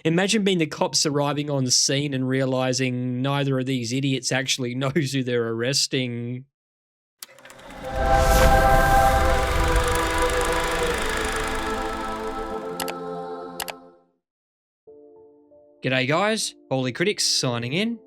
Imagine being the cops arriving on scene and realizing neither of these idiots actually knows who they're arresting. G'day guys, Holy Critics signing in.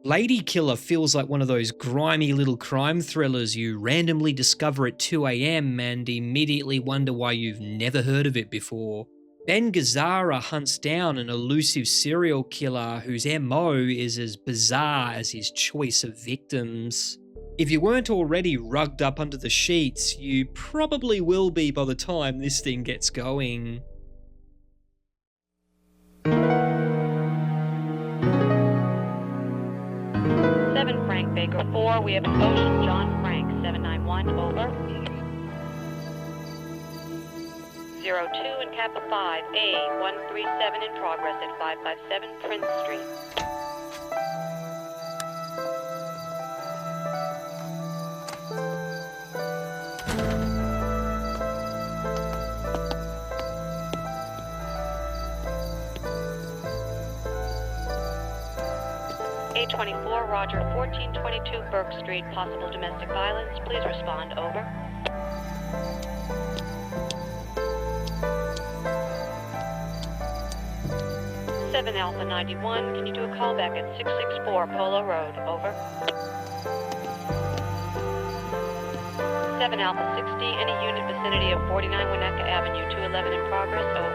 Ladykiller feels like one of those grimy little crime thrillers you randomly discover at 2 AM and immediately wonder why you've never heard of it before. Ben Gazzara hunts down an elusive serial killer whose MO is as bizarre as his choice of victims. If you weren't already rugged up under the sheets, you probably will be by the time this thing gets going. 7 Frank Baker 4, we have exposure John Frank, 791, over. 02 and Kappa 5, A137 in progress at 557 Prince Street. A24, Roger, 1422 Burke Street, possible domestic violence. Please respond, over. Seven Alpha 91, can you do a call back at 664 Polo Road, over. 7 Alpha 60, any unit vicinity of 49 Winnetka Avenue, 211 in progress, over.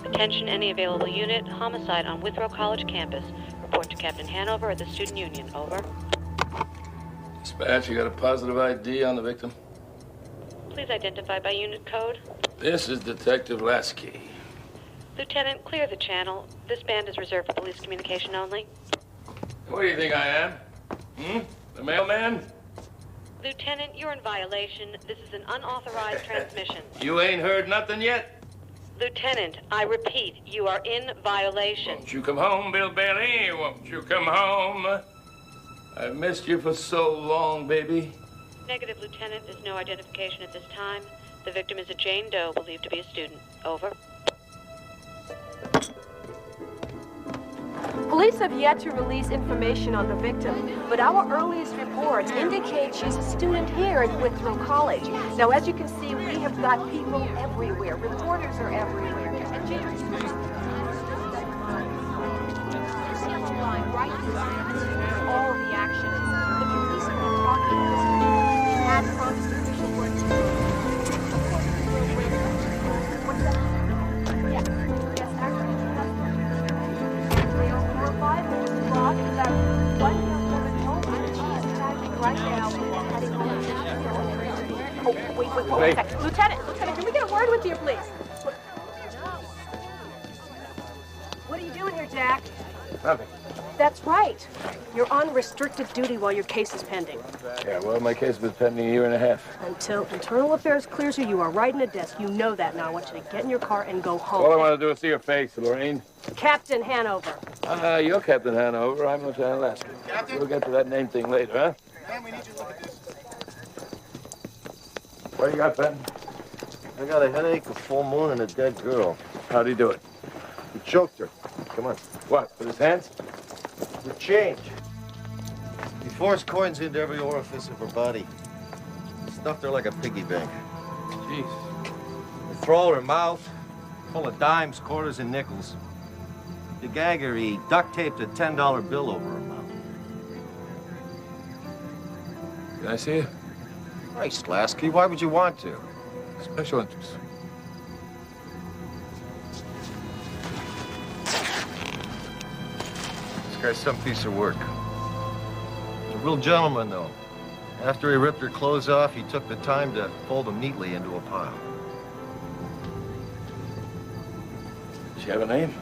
Attention, any available unit, homicide on Withrow College campus. Report to Captain Hanover at the Student Union, over. Dispatch, you got a positive ID on the victim? Please identify by unit code. This is Detective Lasky. Lieutenant, clear the channel. This band is reserved for police communication only. What do you think I am? The mailman? Lieutenant, you're in violation. This is an unauthorized transmission. You ain't heard nothing yet? Lieutenant, I repeat, you are in violation. Won't you come home, Bill Bailey? Won't you come home? I've missed you for so long, baby. Negative, Lieutenant. There's no identification at this time. The victim is a Jane Doe, believed to be a student. Over. Police have yet to release information on the victim, but our earliest reports indicate she's a student here at Withrow College. Now, as you can see, we have got people everywhere. Reporters are everywhere. And James, right here, all of the action. The police have been talking to us. He had promised official work. What's that? Yes, actually. Oh, wait, a second. Lieutenant, can we get a word with you, please? Nothing. That's right. You're on restricted duty while your case is pending. Yeah, well, my case has been pending a year and a half. Until Internal Affairs clears you are riding a desk. You know that now. I want you to get in your car and go home. All I want to do is see your face, Lorraine. Captain Hanover. You're Captain Hanover. I'm Lieutenant Lasky. We'll get to that name thing later, huh? Ma'am, we need you to look at this. What do you got, Ben? I got a headache, a full moon, and a dead girl. How'd he do it? He choked her. Come on. What, with his hands? With change. He forced coins into every orifice of her body. Stuffed her like a piggy bank. Jeez. He throw her mouth, full of dimes, quarters, and nickels. To gag her, he duct taped a $10 bill over her mouth. Can I see it? Christ, Lasky, why would you want to? Special interest. This guy's some piece of work. He's a real gentleman, though. After he ripped her clothes off, he took the time to fold them neatly into a pile. Does she have a name?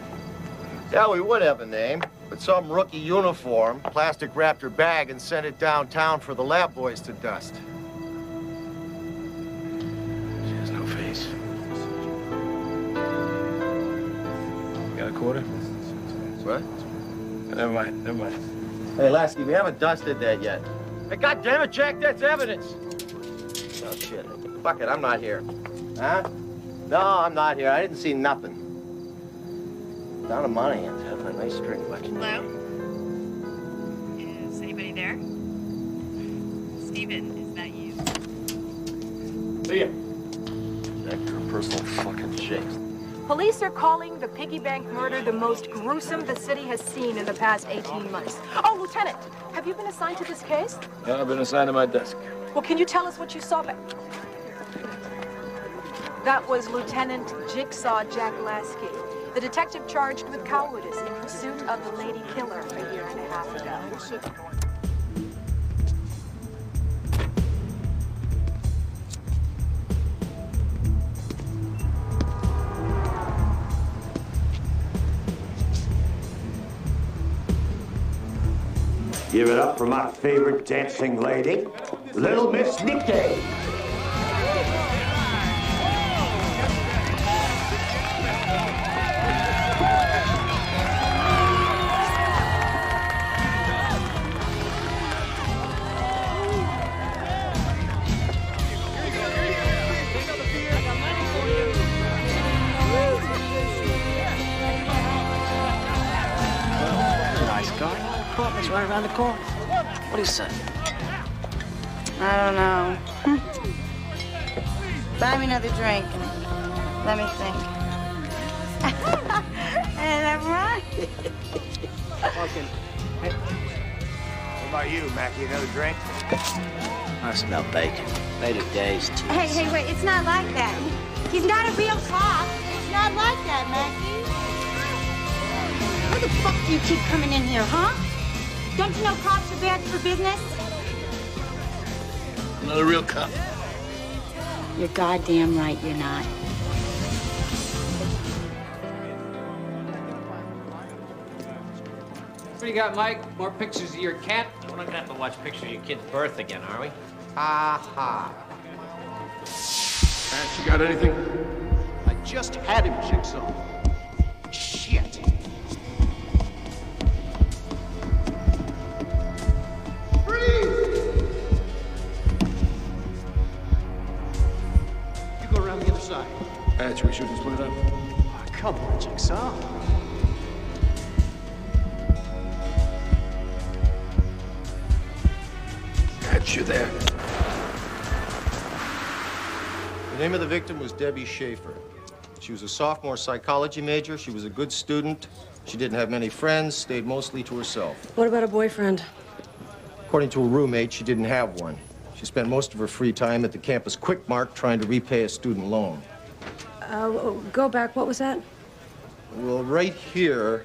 Yeah, we would have a name, but some rookie uniform plastic wrapped her bag and sent it downtown for the lab boys to dust. She has no face. Got a quarter? What? Never mind, never mind. Hey, Lasky, we haven't dusted that yet. Hey, goddammit, Jack, that's evidence. Oh, shit. Fuck it, I'm not here. Huh? No, I'm not here. I didn't see nothing. Down in Monahan's having a nice drink watching. Hello? Is anybody there? Steven, is that you? See ya. Jack, you're a personal fucking shakes. Police are calling the piggy bank murder the most gruesome the city has seen in the past 18 months. Oh, Lieutenant, have you been assigned to this case? Yeah, I've been assigned to my desk. Well, can you tell us what you saw back? That was Lieutenant Jigsaw Jack Lasky, the detective charged with cowardice in pursuit of the Ladykiller a year and a half ago. Give it up for my favorite dancing lady, Little Miss Nikki. Nice guy. Apartment's right around the corner. What do you say? I don't know. Buy me another drink and let me think. And I'm right. Fucking. Hey. What about you, Mackie? Another drink? I smell bacon. Later days, too. Hey, wait, it's not like that. He's not a real cop. It's not like that, Mackie. Why the fuck do you keep coming in here, huh? Don't you know cops are bad for business? Not a real cop. You're goddamn right you're not. What do you got, Mike? More pictures of your cat? We're not gonna have to watch pictures of your kid's birth again, are we? Ha ha. You got anything? I just had him, Jigsaw. Shit. You go around the other side. Should we shoot and split up? Oh, come on, Jigsaw. Got you there. The name of the victim was Debbie Schaefer. She was a sophomore psychology major. She was a good student. She didn't have many friends, stayed mostly to herself. What about a boyfriend? According to a roommate, she didn't have one. She spent most of her free time at the campus Quick Mart trying to repay a student loan. Go back. What was that? Well, right here,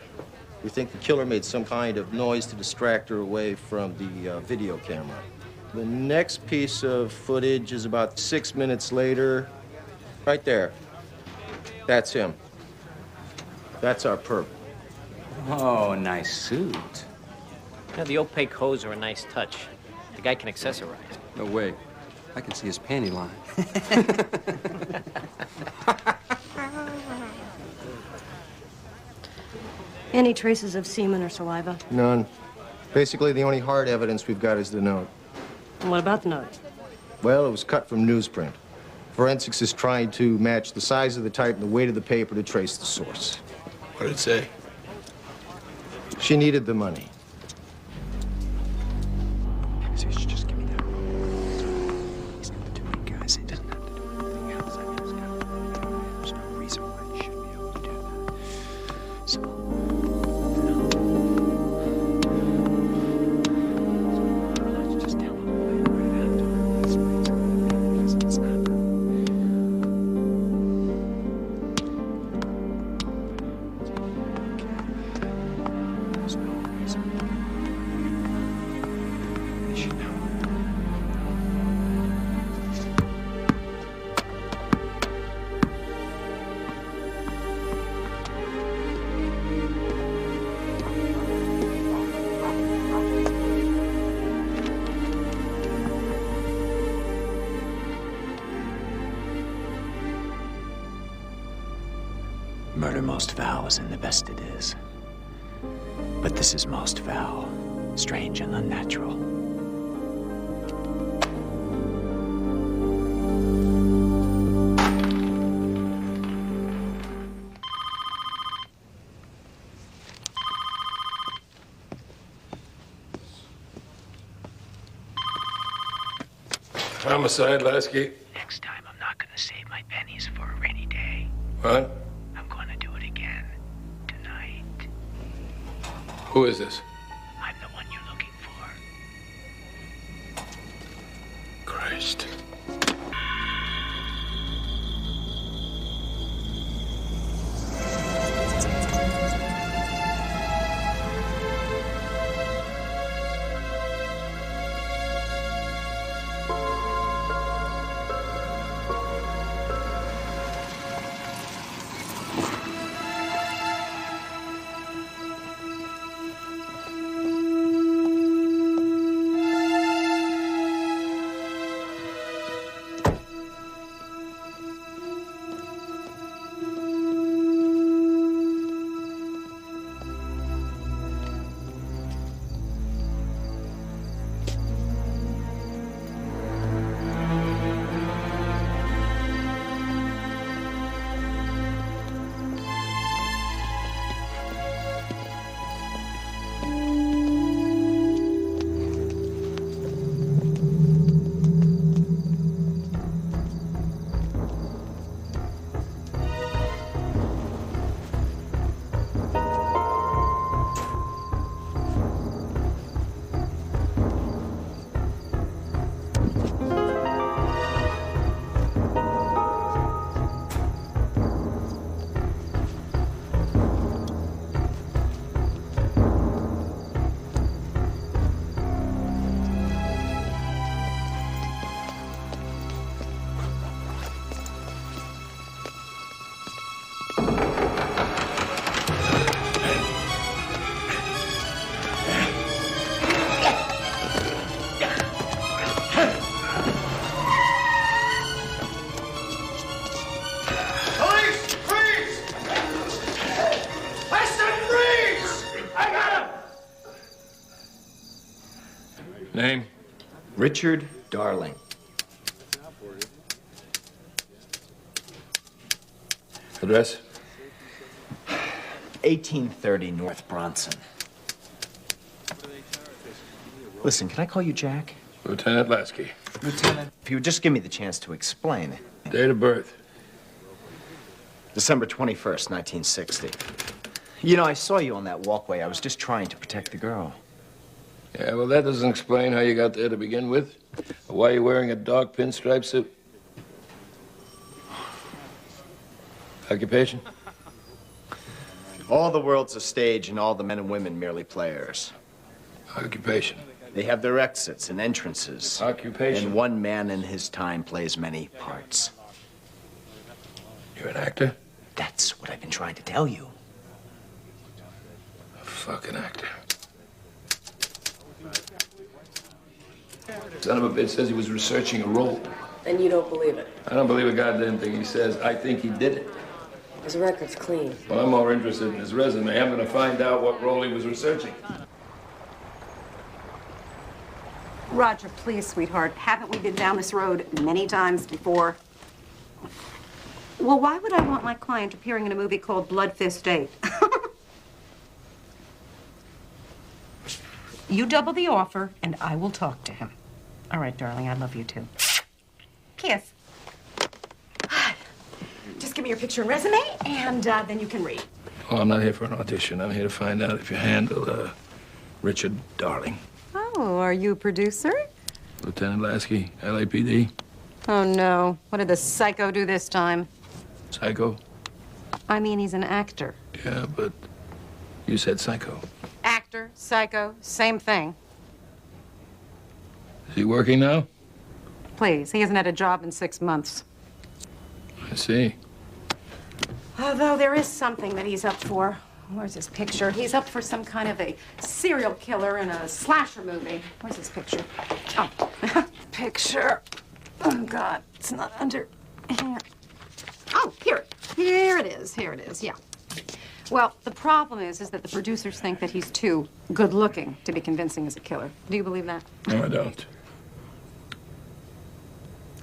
we think the killer made some kind of noise to distract her away from the video camera. The next piece of footage is about 6 minutes later. Right there. That's him. That's our perp. Oh, nice suit. Yeah, the opaque hose are a nice touch. The guy can accessorize. No way. I can see his panty line. Any traces of semen or saliva? None. Basically, the only hard evidence we've got is the note. And what about the note? Well, it was cut from newsprint. Forensics is trying to match the size of the type and the weight of the paper to trace the source. What did it say? She needed the money. So you should just give me that roll. He's got too many guys. He doesn't have to do anything else. I mean, there's no reason why he shouldn't be able to do that. So. Murder most foul is in the best it is. But this is most foul, strange and unnatural. Homicide, Lasky. Next time, I'm not gonna save my pennies for a rainy day. What? I'm gonna do it again. Tonight. Who is this? I'm the one you're looking for. Christ. Name? Richard Darling. Address? 1830 North Bronson. Listen, can I call you Jack? Lieutenant Lasky. Lieutenant, if you would just give me the chance to explain. Date of birth? December 21st, 1960. You know, I saw you on that walkway. I was just trying to protect the girl. Yeah, well, that doesn't explain how you got there to begin with. Or why you're wearing a dark pinstripe suit. Occupation? All the world's a stage and all the men and women merely players. Occupation? They have their exits and entrances. Occupation? And one man in his time plays many parts. You're an actor? That's what I've been trying to tell you. fucking actor. Son of a bitch says he was researching a role. And you don't believe it? I don't believe a goddamn thing he says. I think he did it. His record's clean. Well, I'm more interested in his resume. I'm gonna find out what role he was researching. Roger, please, sweetheart. Haven't we been down this road many times before? Well, why would I want my client appearing in a movie called Blood Fist 8? You double the offer, and I will talk to him. All right, darling, I love you too. Kiss. Just give me your picture and resume, and then you can read. Oh, I'm not here for an audition. I'm here to find out if you handle, Richard Darling. Oh, are you a producer? Lieutenant Lasky, LAPD. Oh, no. What did the psycho do this time? Psycho? I mean, he's an actor. Yeah, but you said psycho. Actor, psycho, same thing. Is he working now? Please, he hasn't had a job in 6 months. I see. Although there is something that he's up for. Where's his picture? He's up for some kind of a serial killer in a slasher movie. Where's his picture? Oh, picture. Oh, God, it's not under here. Oh, here it is. Here it is, yeah. Well, the problem is that the producers think that he's too good-looking to be convincing as a killer. Do you believe that? No, I don't.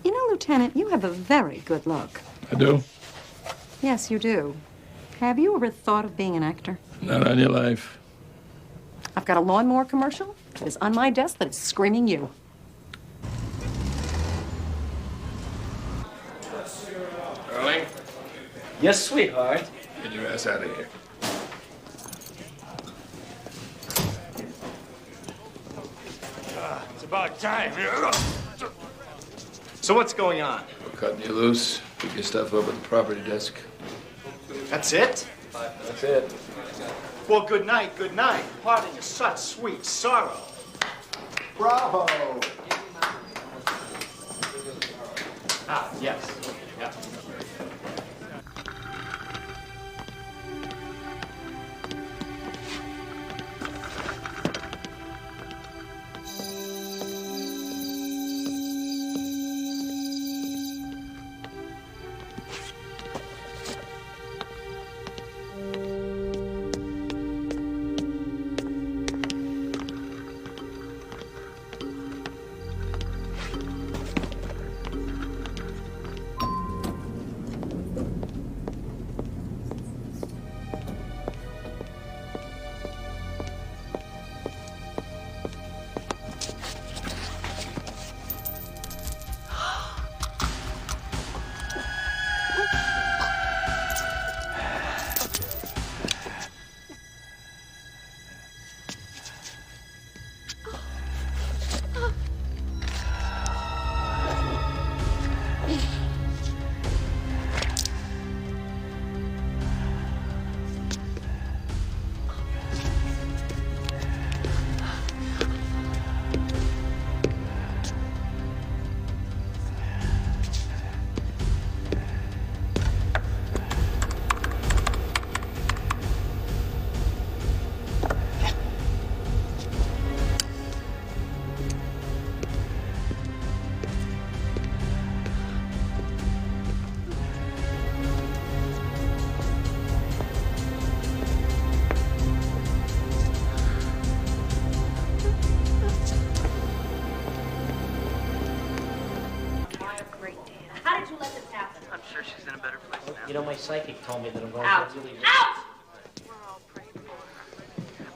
You know, Lieutenant, you have a very good look. I do? Yes, you do. Have you ever thought of being an actor? Not on your life. I've got a lawnmower commercial that is on my desk that is screaming you. Darling? Yes, sweetheart. Get your ass out of here. It's about time. So what's going on? We're cutting you loose. Pick your stuff up at the property desk. That's it? That's it. Well, good night, good night. Parting is such sweet sorrow. Bravo! Ah, yes. Yeah. You know, my psychic told me that I'm going Out. to really... Out!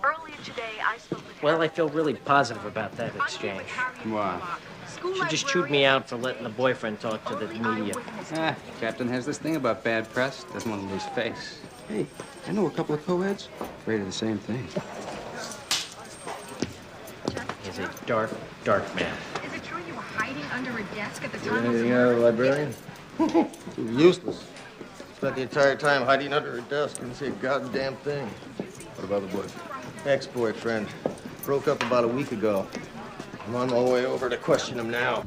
Earlier today, I spoke with Well, I feel really positive about that exchange. Why? She just chewed me out for letting the boyfriend talk to the media. Ah, Captain has this thing about bad press. Doesn't want to lose face. Hey, I know a couple of co-eds. Afraid of the same thing. He's a dark, dark man. Is it true you were hiding under a desk at the Get time of anything the out of murder? the librarian? Useless. Spent the entire time hiding under her desk. Couldn't see a goddamn thing. What about the boyfriend? Ex-boyfriend. Broke up about a week ago. I'm on my way over to question him now.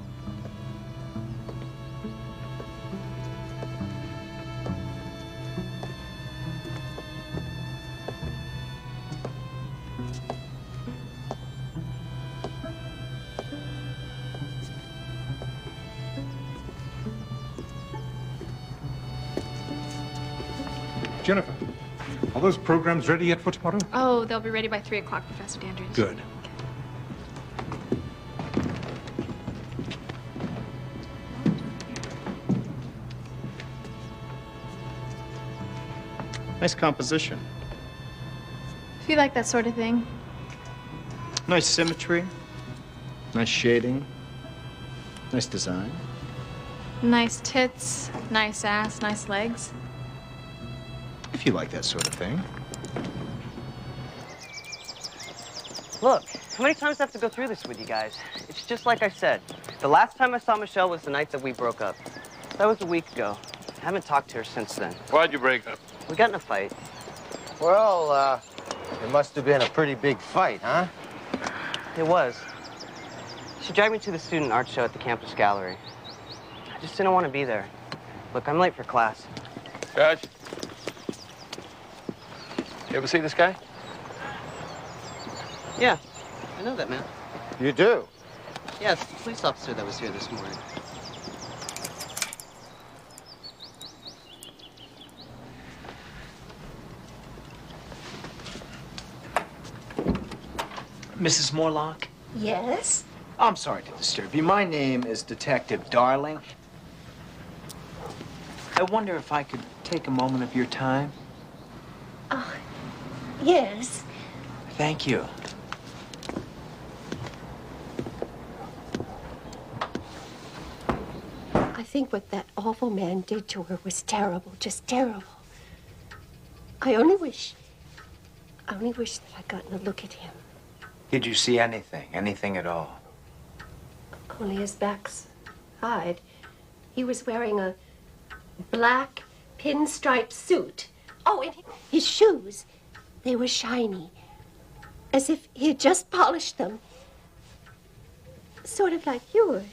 Jennifer, are those programs ready yet for tomorrow? Oh, they'll be ready by 3 o'clock, Professor Dandridge. Good. Nice composition. If you like that sort of thing. Nice symmetry. Nice shading. Nice design. Nice tits, nice ass, nice legs. If you like that sort of thing. Look, how many times do I have to go through this with you guys? It's just like I said. The last time I saw Michelle was the night that we broke up. That was a week ago. I haven't talked to her since then. Why'd you break up? We got in a fight. Well, it must have been a pretty big fight, huh? It was. She dragged me to the student art show at the campus gallery. I just didn't want to be there. Look, I'm late for class. Judge? You ever see this guy? Yeah, I know that man. You do? Yeah, it's the police officer that was here this morning. Mrs. Morlock? Yes? I'm sorry to disturb you. My name is Detective Darling. I wonder if I could take a moment of your time? Yes. Thank you. I think what that awful man did to her was terrible, just terrible. I only wish that I'd gotten a look at him. Did you see anything? Anything at all? Only his back's hide. He was wearing a black pinstripe suit. Oh, and his shoes, they were shiny. As if he had just polished them. Sort of like yours.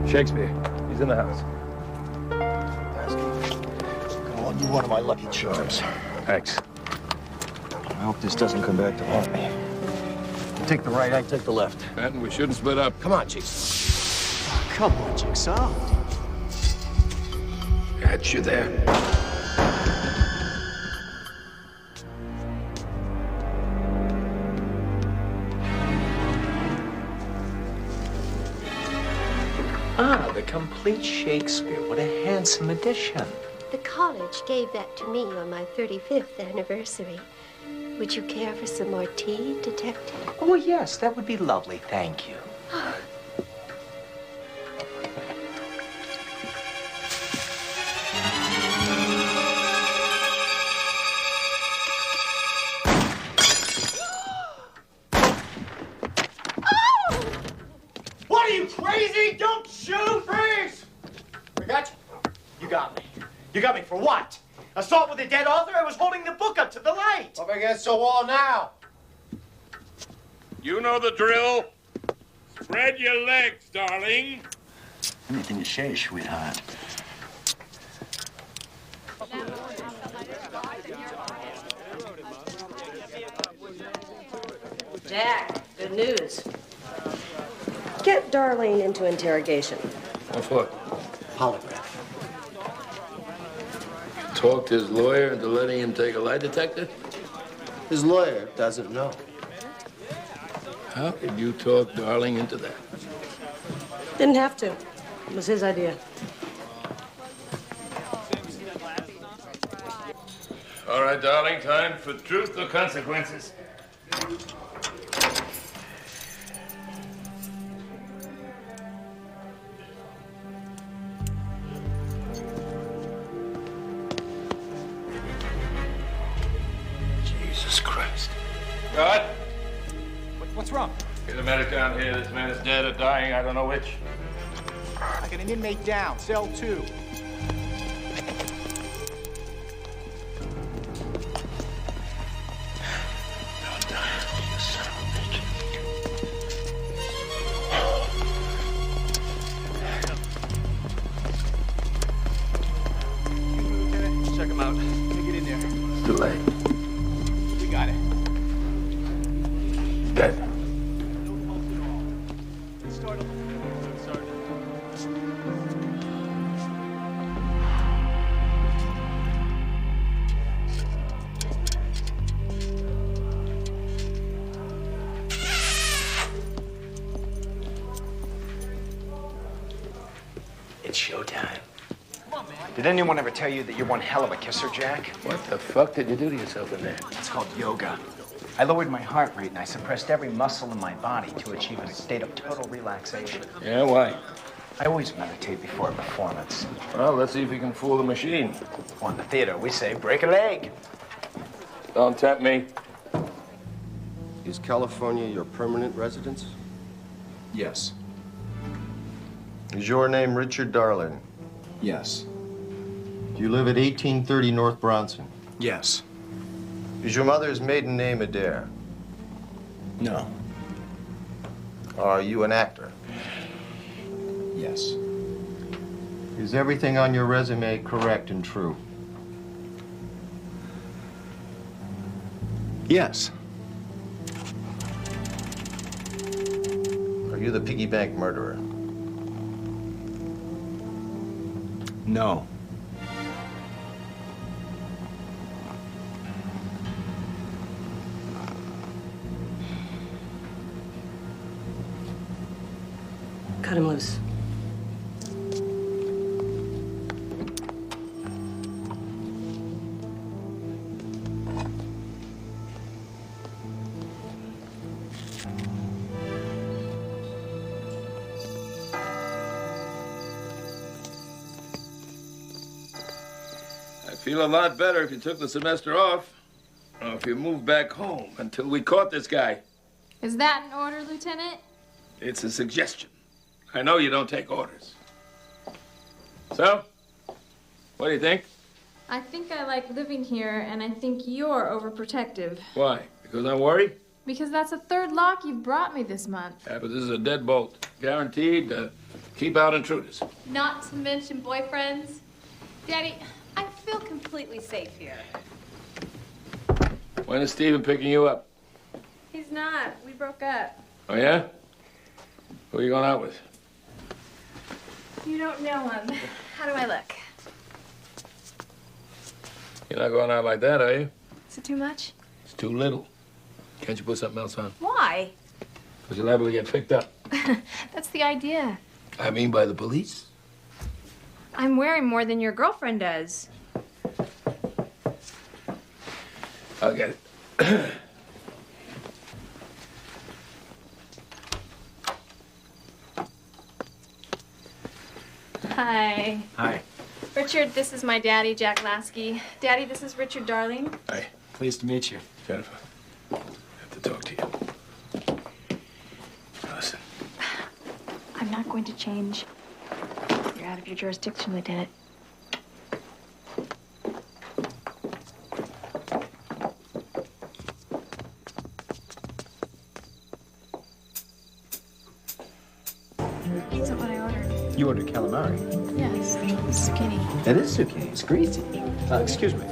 Shakespeare, he's in the house. Come on, you one of my lucky charms. Thanks. I hope this doesn't come back to haunt me. You take the right, I take the left. And we shouldn't split up. Come on, Jigsaw. Come on, Jigsaw. Got you there. Ah, the complete Shakespeare. What a handsome addition. The college gave that to me on my 35th anniversary. Would you care for some more tea, Detective? Oh, yes, that would be lovely. Thank you. What are you, crazy? Don't shoot! Freeze! I got you. You got me. You got me for what? Assault with a dead author? I was holding the book up to the light. Up against the wall now. You know the drill. Spread your legs, darling. Anything to say, sweetheart. Jack, good news. Get Darlene into interrogation. What for? Polygraph. Talked his lawyer into letting him take a lie detector? His lawyer doesn't know. How could you talk Darling into that? Didn't have to. It was his idea. All right, darling, time for truth or consequences. Jesus Christ. God? What's wrong? Get a medic down here. This man is dead or dying. I don't know which. I got an inmate down, cell 2. it's showtime. Did anyone ever tell you that you're one hell of a kisser, Jack? What the fuck did you do to yourself in there? It's called yoga. I lowered my heart rate and I suppressed every muscle in my body to achieve a state of total relaxation. Yeah, why? I always meditate before a performance. Well, let's see if you can fool the machine. Well, in the theater, we say, break a leg. Don't tempt me. Is California your permanent residence? Yes. Is your name Richard Darling? Yes. Do you live at 1830 North Bronson? Yes. Is your mother's maiden name Adair? No. Are you an actor? Yes. Is everything on your resume correct and true? Yes. Are you the piggy bank murderer? No. Cut him loose. I'd feel a lot better if you took the semester off. Or if you moved back home until we caught this guy. Is that an order, Lieutenant? It's a suggestion. I know you don't take orders. So, what do you think? I think I like living here, and I think you're overprotective. Why? Because I'm worried? Because that's the third lock you've brought me this month. Yeah, but this is a deadbolt. Guaranteed to keep out intruders. Not to mention boyfriends. Daddy, I feel completely safe here. When is Steven picking you up? He's not. We broke up. Oh, yeah? Who are you going out with? You don't know him. How do I look? You're not going out like that, are you? Is it too much? It's too little. Can't you put something else on? Why? Because you're liable to get picked up. That's the idea. I mean by the police. I'm wearing more than your girlfriend does. I'll get it. Hi. Hi. Richard, this is my daddy, Jack Lasky. Daddy, this is Richard Darling. Hi. Pleased to meet you. Jennifer, I have to talk to you. Now listen. I'm not going to change. You're out of your jurisdiction, Lieutenant. Isn't what I ordered. You ordered calamari. Yes, this is zucchini. It is zucchini. It's greasy. Excuse me.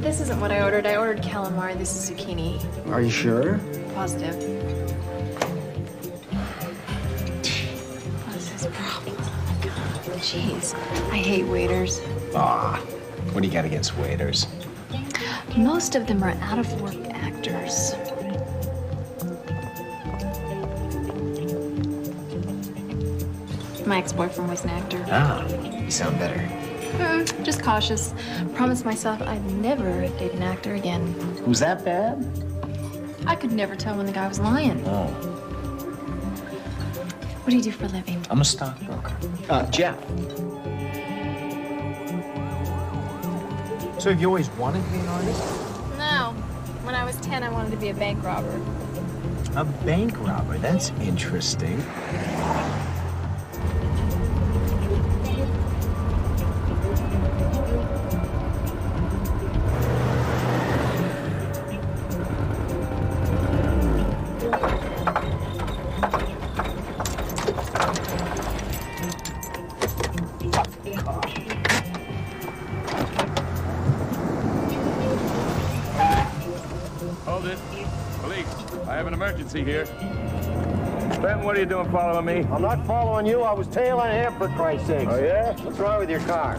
This isn't what I ordered. I ordered calamari. This is zucchini. Are you sure? Positive. What is his problem? God, jeez. I hate waiters. Ah, what do you got against waiters? Most of them are out-of-work actors. My ex-boyfriend was an actor. Ah, you sound better. Just cautious. Promised myself I'd never date an actor again. Was that bad? I could never tell when the guy was lying. Oh. What do you do for a living? I'm a stockbroker. Jeff. So have you always wanted to be an artist? No. When I was 10, I wanted to be a bank robber. A bank robber? That's interesting. Hold it. Police, I have an emergency here. Ben, what are you doing following me? I'm not following you. I was tailing him, for Christ's sake. Oh, yeah? What's wrong with your car?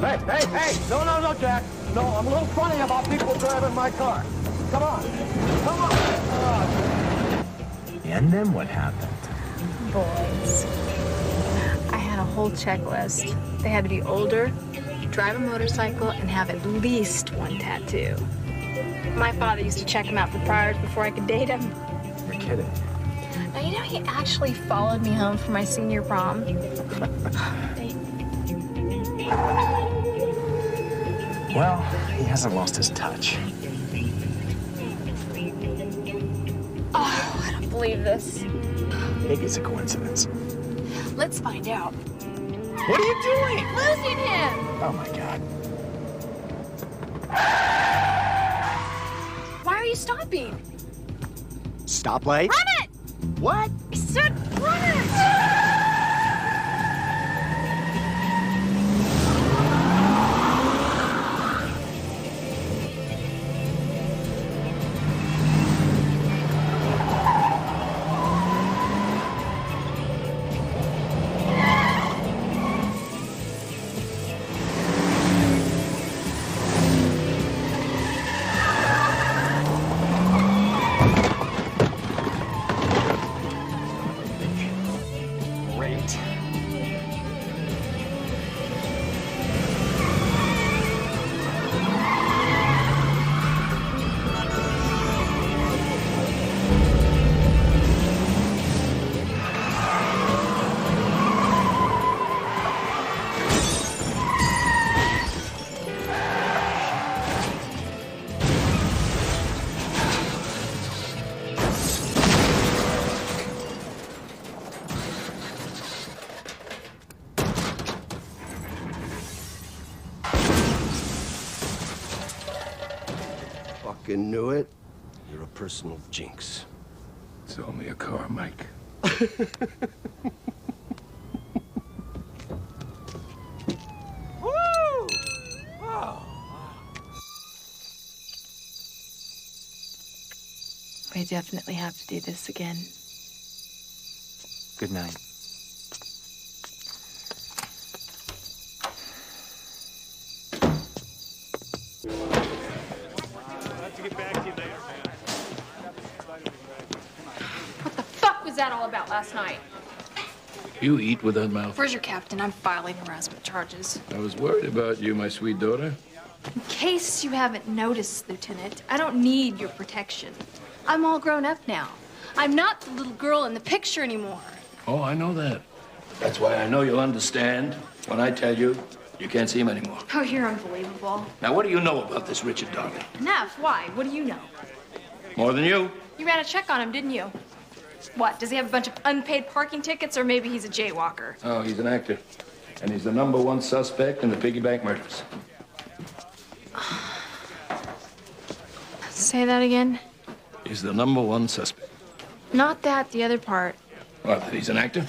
Hey, hey, hey! No, Jack. No, I'm a little funny about people driving my car. Come on. Come on. And then what happened? Boys. I had a whole checklist. They had to be older, drive a motorcycle, and have at least one tattoo. My father used to check him out for priors before I could date him. You're kidding. Now, you know, he actually followed me home for my senior prom. Well, he hasn't lost his touch. Oh, I don't believe this. Maybe it's a coincidence. Let's find out. What are you doing? Losing him! Oh my God. Why are you stopping? Stoplight? Run it! What? I said run it! Fucking knew it. You're a personal jinx. It's only a car, Mike. Woo! Wow. We definitely have to do this again. Good night. What the fuck was that all about last night? You eat with that mouth. Where's your captain? I'm filing harassment charges. I was worried about you, my sweet daughter. In case you haven't noticed, Lieutenant, I don't need your protection. I'm all grown up now. I'm not the little girl in the picture anymore. Oh, I know that. That's why I know you'll understand when I tell you you can't see him anymore. Oh, you're unbelievable. Now, what do you know about this Richard Darby? Enough. Why? What do you know? More than you. You ran a check on him, didn't you? What, does he have a bunch of unpaid parking tickets, or maybe he's a jaywalker? Oh, he's an actor. And he's the #1 suspect in the piggy bank murders. Say that again? He's the #1 suspect. Not that, the other part. What, that he's an actor?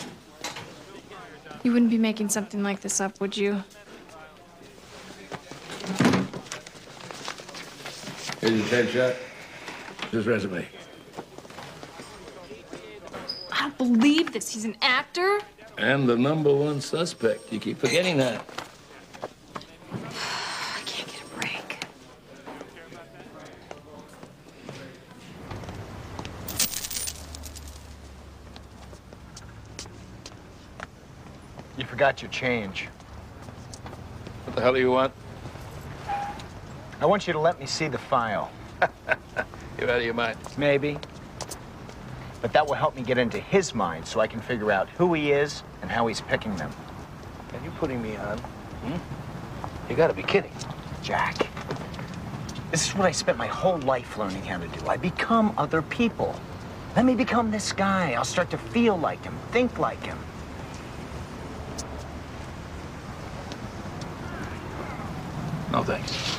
You wouldn't be making something like this up, would you? Here's his headshot. His resume. I don't believe this. He's an actor? And the #1 suspect. You keep forgetting that. I can't get a break. You forgot your change. What the hell do you want? I want you to let me see the file. You're out of your mind. Maybe. But that will help me get into his mind so I can figure out who he is and how he's picking them. Are you putting me on? You gotta be kidding. Jack, this is what I spent my whole life learning how to do. I become other people. Let me become this guy. I'll start to feel like him, think like him. No thanks.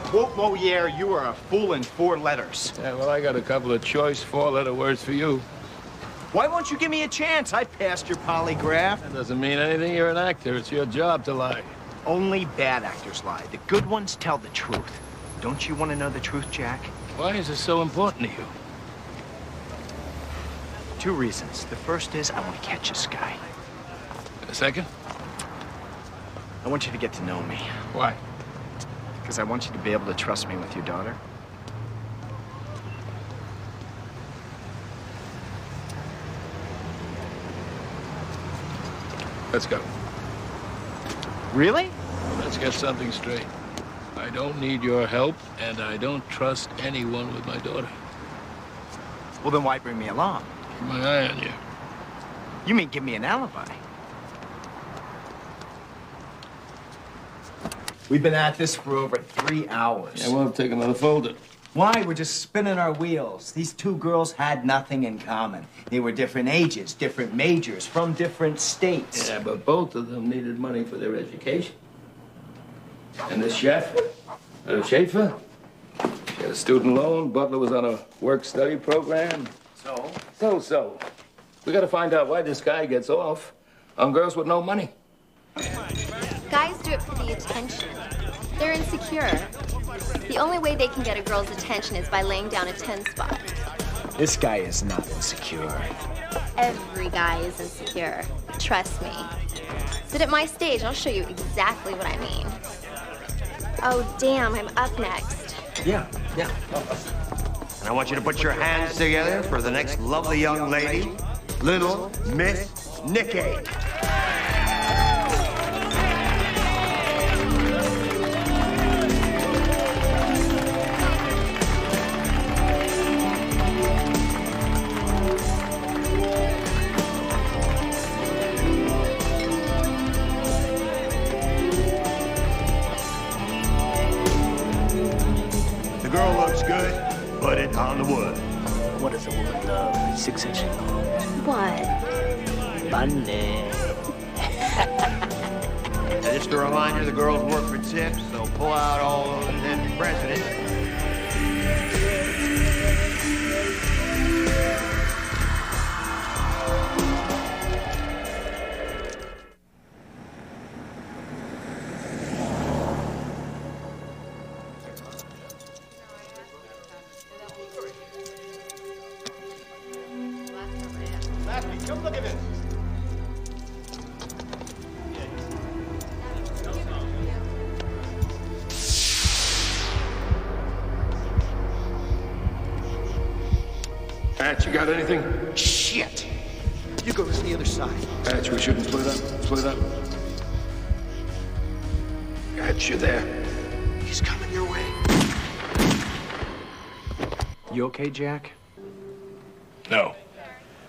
Quote Moliere, you are a fool in 4 letters. Yeah, well, I got a couple of choice 4-letter words for you. Why won't you give me a chance? I passed your polygraph. That doesn't mean anything. You're an actor. It's your job to lie. Only bad actors lie. The good ones tell the truth. Don't you want to know the truth, Jack? Why is this so important to you? 2 reasons. The first is I want to catch this guy. The second? I want you to get to know me. Why? Because I want you to be able to trust me with your daughter. Let's go. Really? Let's get something straight. I don't need your help, and I don't trust anyone with my daughter. Well, then why bring me along? Keep my eye on you. You mean give me an alibi? We've been at this for over 3 hours. Yeah, we'll take another folder. Why? We're just spinning our wheels. These two girls had nothing in common. They were different ages, different majors, from different states. Yeah, but both of them needed money for their education. And the chef, Schaefer, she had a student loan. Butler was on a work-study program. So. We gotta find out why this guy gets off on girls with no money. Guys do it for the attention. They're insecure. The only way they can get a girl's attention is by laying down a 10 spot. This guy is not insecure. Every guy is insecure. Trust me. Sit at my stage, I'll show you exactly what I mean. Oh, damn, I'm up next. Yeah. And I want you to put your hands together for the next lovely young lady, Little Miss Nikki. The girl looks good. Put it on the wood. What does a woman love? 6-inch long. What? Money. And just a reminder, the girls work for tips, so pull out all those empty presidents. Come look at this. Patch, you got anything? Shit! You go to the other side. Patch, we shouldn't split up. Split up. Patch, you there? He's coming your way. You okay, Jack? No.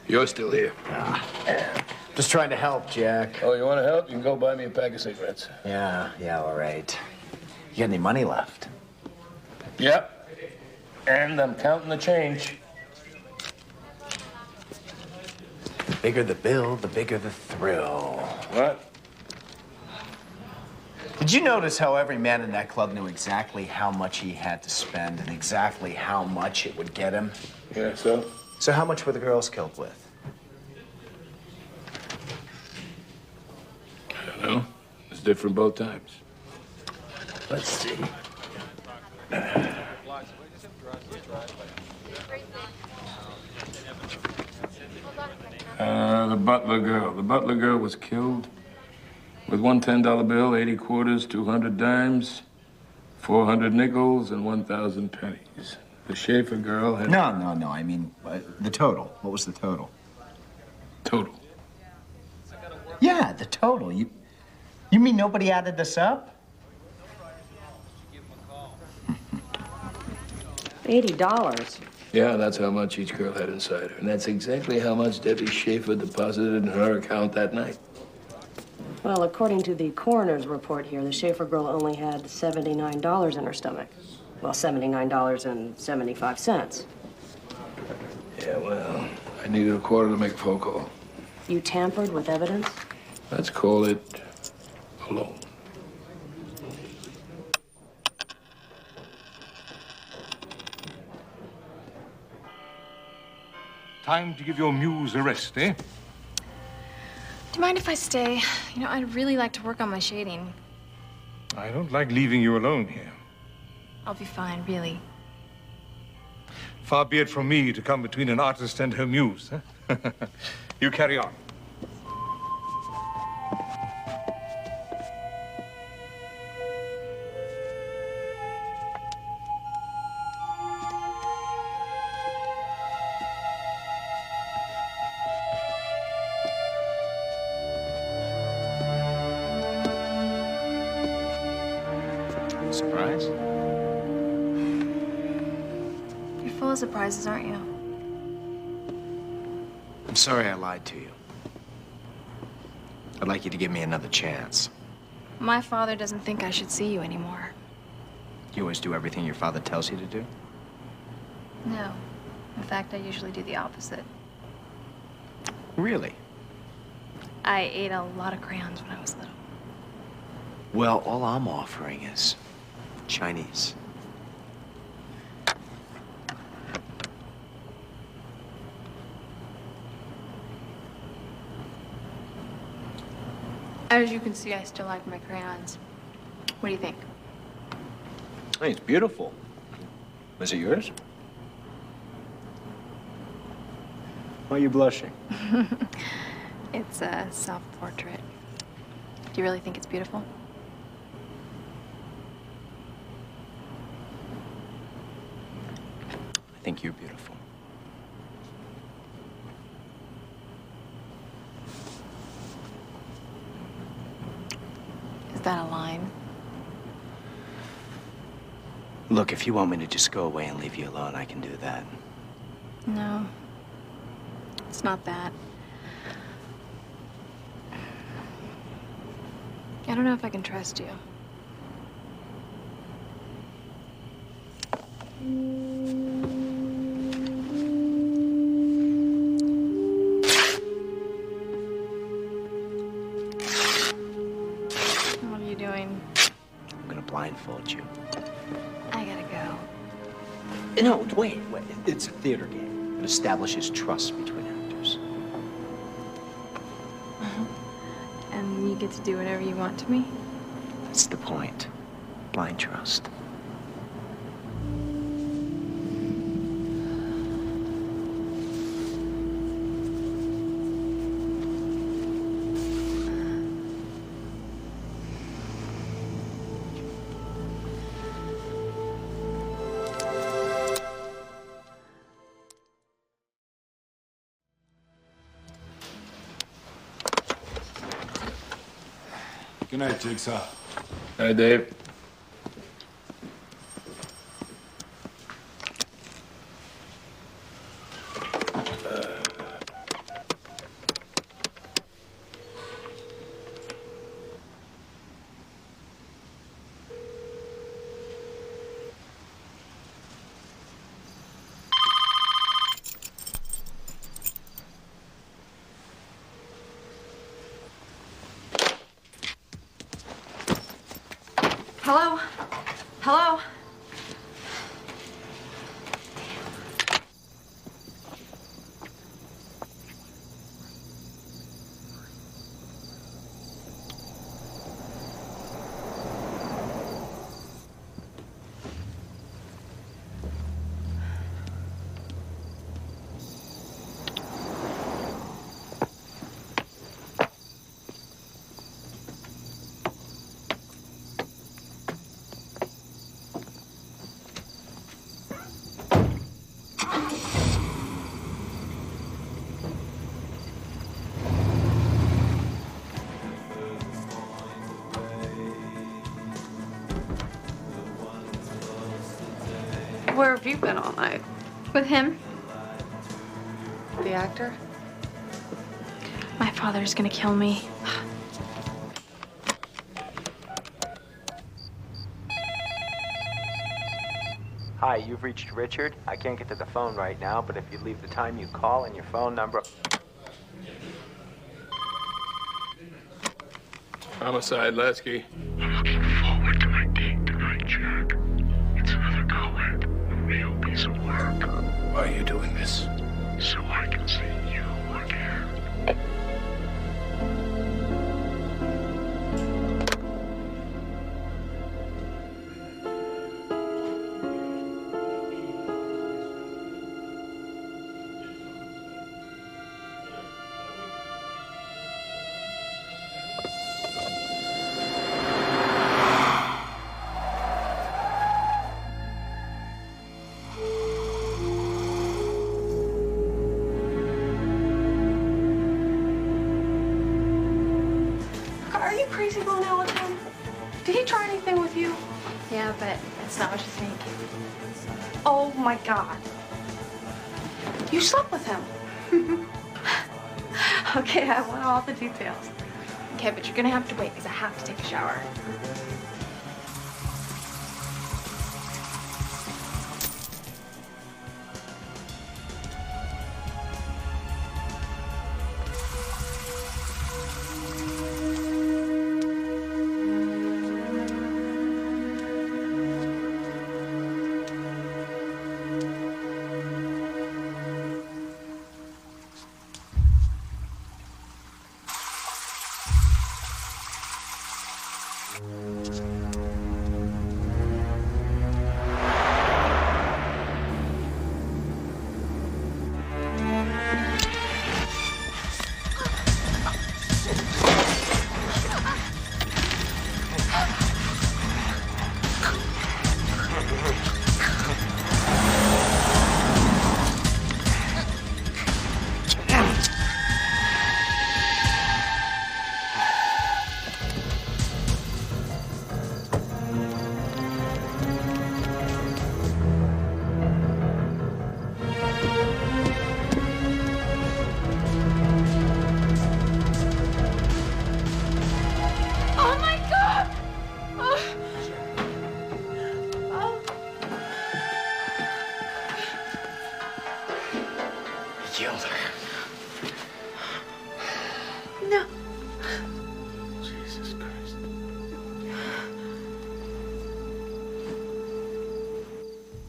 You're still here. Just trying to help, Jack. Oh, you want to help? You can go buy me a pack of cigarettes. Yeah, all right. You got any money left? Yep. And I'm counting the change. The bigger the bill, the bigger the thrill. What? Did you notice how every man in that club knew exactly how much he had to spend and exactly how much it would get him? Yeah, so? So how much were the girls killed with? I don't know. It's different both times. Let's see. The Butler girl. The Butler girl was killed with one $10 bill, 80 quarters, 200 dimes, 400 nickels, and 1,000 pennies. The Schaefer girl had... No. I mean, the total. What was the total? Total. Yeah, the total. You mean nobody added this up? $80. Yeah, that's how much each girl had inside her. And that's exactly how much Debbie Schaefer deposited in her account that night. Well, according to the coroner's report here, the Schaefer girl only had $79 in her stomach. Well, $79.75. Yeah, well, I needed a quarter to make a phone call. You tampered with evidence? Let's call it a loan. Time to give your muse a rest, eh? Do you mind if I stay? You know, I'd really like to work on my shading. I don't like leaving you alone here. I'll be fine, really. Far be it from me to come between an artist and her muse. Huh? You carry on. surprise? You're full of surprises, aren't you? I'm sorry I lied to you. I'd like you to give me another chance. My father doesn't think I should see you anymore. You always do everything your father tells you to do? No. In fact, I usually do the opposite. Really? I ate a lot of crayons when I was little. Well, all I'm offering is Chinese. As you can see, I still like my crayons. What do you think? Hey, it's beautiful. Was it yours? Why are you blushing? It's a self-portrait. Do you really think it's beautiful? I think you're beautiful. Is that a line? Look, if you want me to just go away and leave you alone, I can do that. No. It's not that. I don't know if I can trust you. What are you doing? I'm gonna blindfold you. I gotta go. No, wait. It's a theater game. It establishes trust between actors. And you get to do whatever you want to me? That's the point. Blind trust. Good night, Jigsaw. Hi, Dave. Hello? Hello? Where have you been all night? With him? The actor? My father's gonna kill me. Hi, you've reached Richard. I can't get to the phone right now, but if you leave the time you call and your phone number... Homicide, Lasky. I'm looking forward to my date tonight, Jack. It's another go-in, a real piece of work. Why are you doing this? So I can see you again. Are you crazy going out with him? Did he try anything with you? Yeah, but that's not what you think. Oh my God. You slept with him. Okay, I want all the details. Okay, but you're gonna have to wait because I have to take a shower.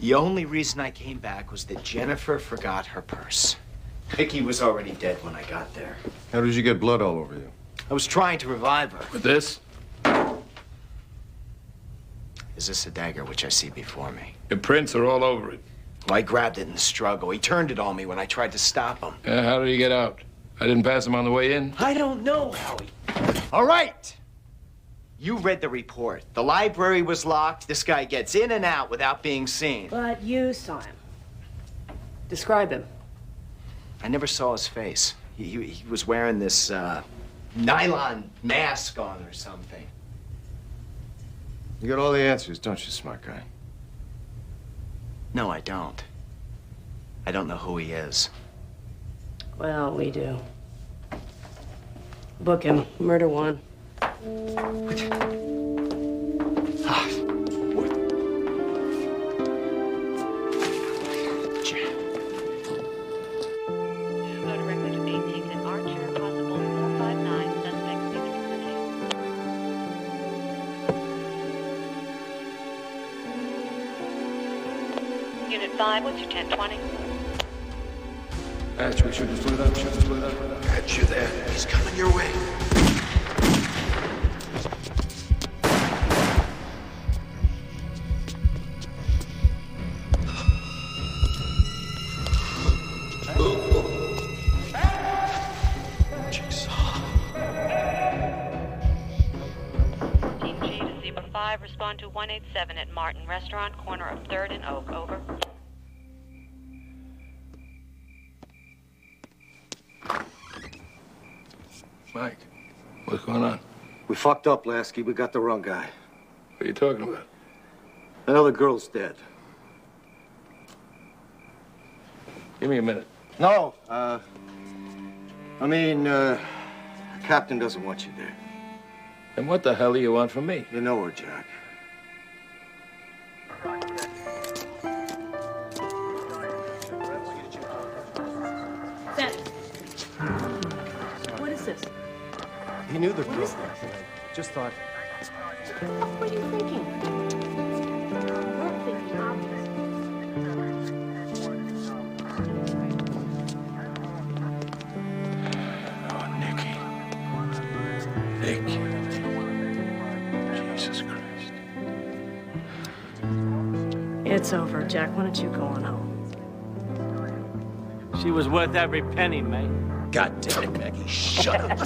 The only reason I came back was that Jennifer forgot her purse. Vicky was already dead when I got there. How did you get blood all over you? I was trying to revive her. With this? Is this a dagger which I see before me? Your prints are all over it. Well, I grabbed it in the struggle. He turned it on me when I tried to stop him. How did he get out? I didn't pass him on the way in? I don't know, Howie. All right. You read the report. The library was locked. This guy gets in and out without being seen. But you saw him. Describe him. I never saw his face. He was wearing this nylon mask on or something. You got all the answers, don't you, smart guy? No, I don't. I don't know who he is. Well, we do. Book him. Murder one. What? Go directly to 18th and Archer, possible 459, suspects in the vicinity. Unit 5, what's your 1020? Hatch, we shouldn't split up, Hatch, you there? He's coming your way. Respond to 187 at Martin Restaurant, corner of 3rd and Oak. Over. Mike, what's going on? We fucked up, Lasky. We got the wrong guy. What are you talking about? Another girl's dead. Give me a minute. No, Captain doesn't want you there. And what the hell do you want from me? You know her, Jack. What is this? He knew the What girl. is this? Just thought. What are you thinking? We're thinking, obviously. Oh, Nicky. Nick. Jesus Christ. It's over, Jack. Why don't you go on home? She was worth every penny, mate. God damn it, Maggie. Shut up.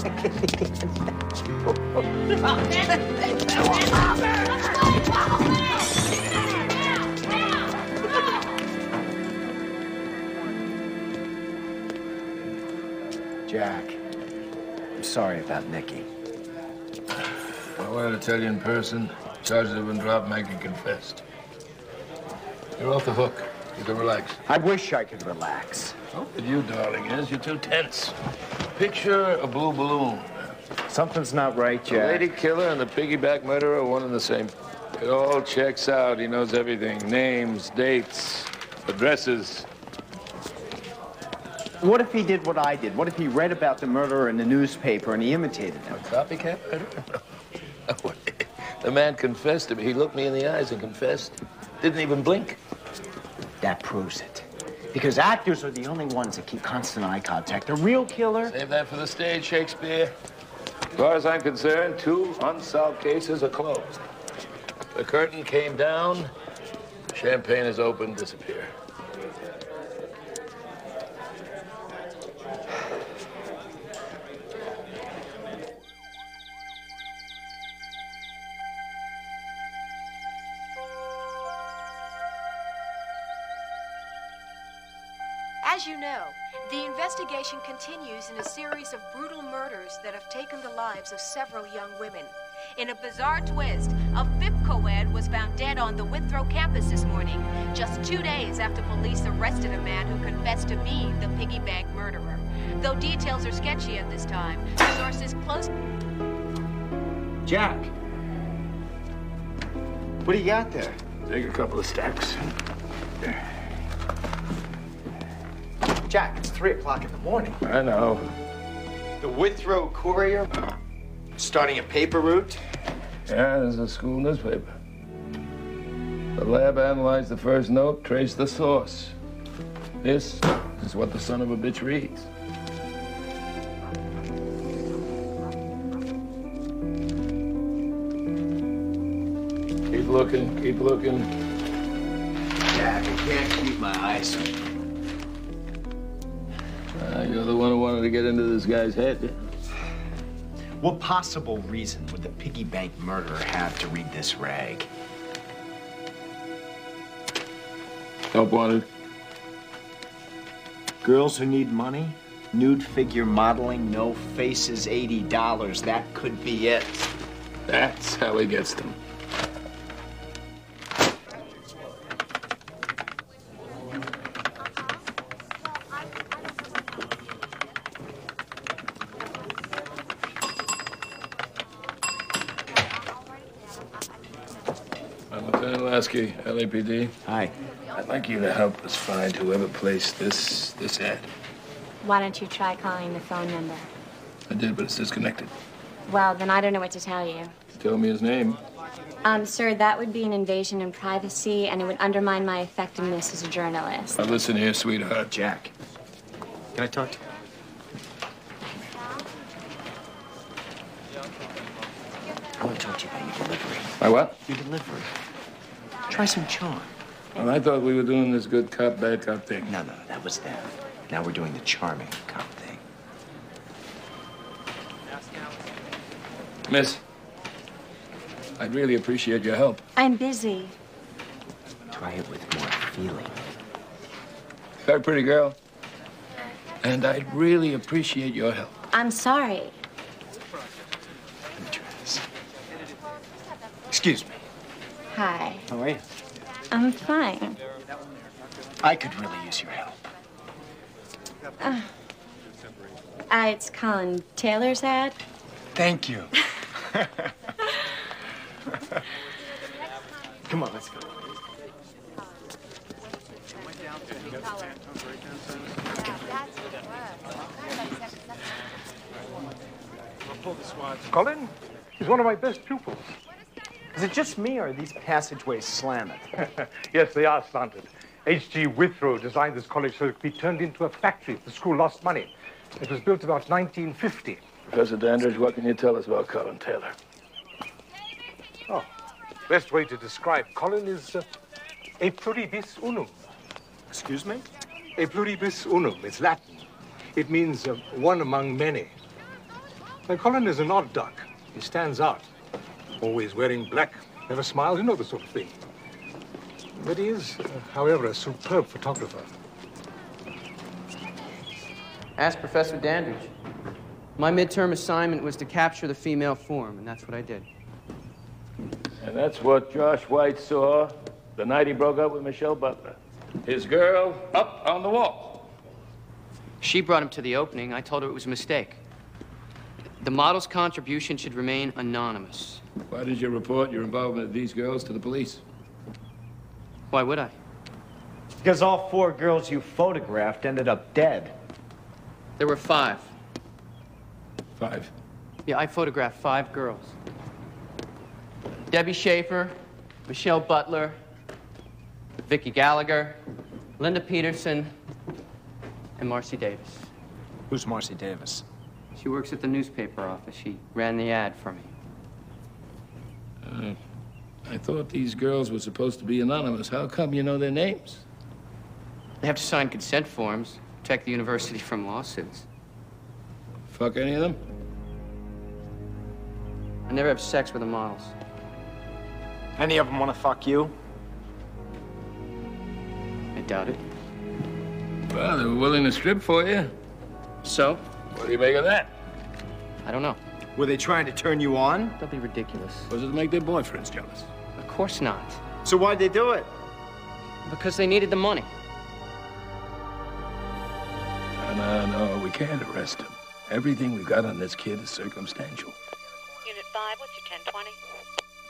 Jack, I'm sorry about Nicky. I wanted to tell you in person. Charges have been dropped. Maggie confessed. You're off the hook. You can relax. I wish I could relax. Oh, but you, darling, is you're too tense. Picture a blue balloon. Something's not right, The Jack. Ladykiller and the piggyback murderer are one and the same. It all checks out. He knows everything. Names, dates, addresses. What if he did what I did? What if he read about the murderer in the newspaper and he imitated him? A copycat murderer? The man confessed to me. He looked me in the eyes and confessed. Didn't even blink. That proves it. Because actors are the only ones that keep constant eye contact. A real killer... Save that for the stage, Shakespeare. As far as I'm concerned, 2 unsolved cases are closed. The curtain came down, champagne is open, disappear. As you know, the investigation continues in a series of brutal murders that have taken the lives of several young women. In a bizarre twist, a fifth co-ed was found dead on the Withrow campus this morning, just 2 days after police arrested a man who confessed to being the piggy bank murderer. Though details are sketchy at this time, sources close... Jack. What do you got there? Take a couple of stacks. Jack, it's 3 o'clock in the morning. I know. The Withrow Courier? Starting a paper route? Yeah, there's a school newspaper. The lab analyzed the first note, traced the source. This is what the son of a bitch reads. Keep looking, keep looking. Jack, I can't keep my eyes open. You're the one who wanted to get into this guy's head. What possible reason would the piggy bank murderer have to read this rag? Help wanted. Girls who need money? Nude figure modeling, no faces, $80. That could be it. That's how he gets them. LAPD. Hi. I'd like you to help us find whoever placed this ad. Why don't you try calling the phone number? I did, but it's disconnected. Well, then I don't know what to tell you. Tell me his name. Sir, that would be an invasion in privacy, and it would undermine my effectiveness as a journalist. Now listen here, sweetheart. Jack. Can I talk to you? I want to talk to you about your delivery. My what? Your delivery. Try some charm. Well, I thought we were doing this good cop, bad cop thing. No, that was them. Now we're doing the charming cop thing. Miss, I'd really appreciate your help. I'm busy. Try it with more feeling. You're a pretty girl. And I'd really appreciate your help. I'm sorry. Let me try this. Excuse me. Hi. How are you? I'm fine. I could really use your help. It's Colin Taylor's ad. Thank you. Come on, let's go. Colin, he's one of my best pupils. Is it just me, or are these passageways slanted? Yes, they are slanted. H.G. Withrow designed this college so it could be turned into a factory if the school lost money. It was built about 1950. Professor Dandridge, what can you tell us about Colin Taylor? Oh, best way to describe Colin is a pluribus unum. Excuse me? A pluribus unum. It's Latin. It means one among many. Now, Colin is an odd duck. He stands out. Always wearing black, never smiles, you know the sort of thing. But he is, however, a superb photographer. Ask Professor Dandridge. My midterm assignment was to capture the female form, and that's what I did. And that's what Josh White saw the night he broke up with Michelle Butler. His girl up on the wall. She brought him to the opening. I told her it was a mistake. The model's contribution should remain anonymous. Why did you report your involvement with these girls to the police? Why would I? Because all 4 girls you photographed ended up dead. There were 5. 5? Yeah, I photographed 5 girls. Debbie Schaefer, Michelle Butler, Vicki Gallagher, Linda Peterson, and Marcy Davis. Who's Marcy Davis? She works at the newspaper office. She ran the ad for me. I thought these girls were supposed to be anonymous. How come you know their names? They have to sign consent forms, protect the university from lawsuits. Fuck any of them? I never have sex with the models. Any of them want to fuck you? I doubt it. Well, they were willing to strip for you. So? What do you make of that? I don't know. Were they trying to turn you on? Don't be ridiculous. Was it to make their boyfriends jealous? Of course not. So why'd they do it? Because they needed the money. No, we can't arrest him. Everything we've got on this kid is circumstantial. Unit 5, what's your 1020?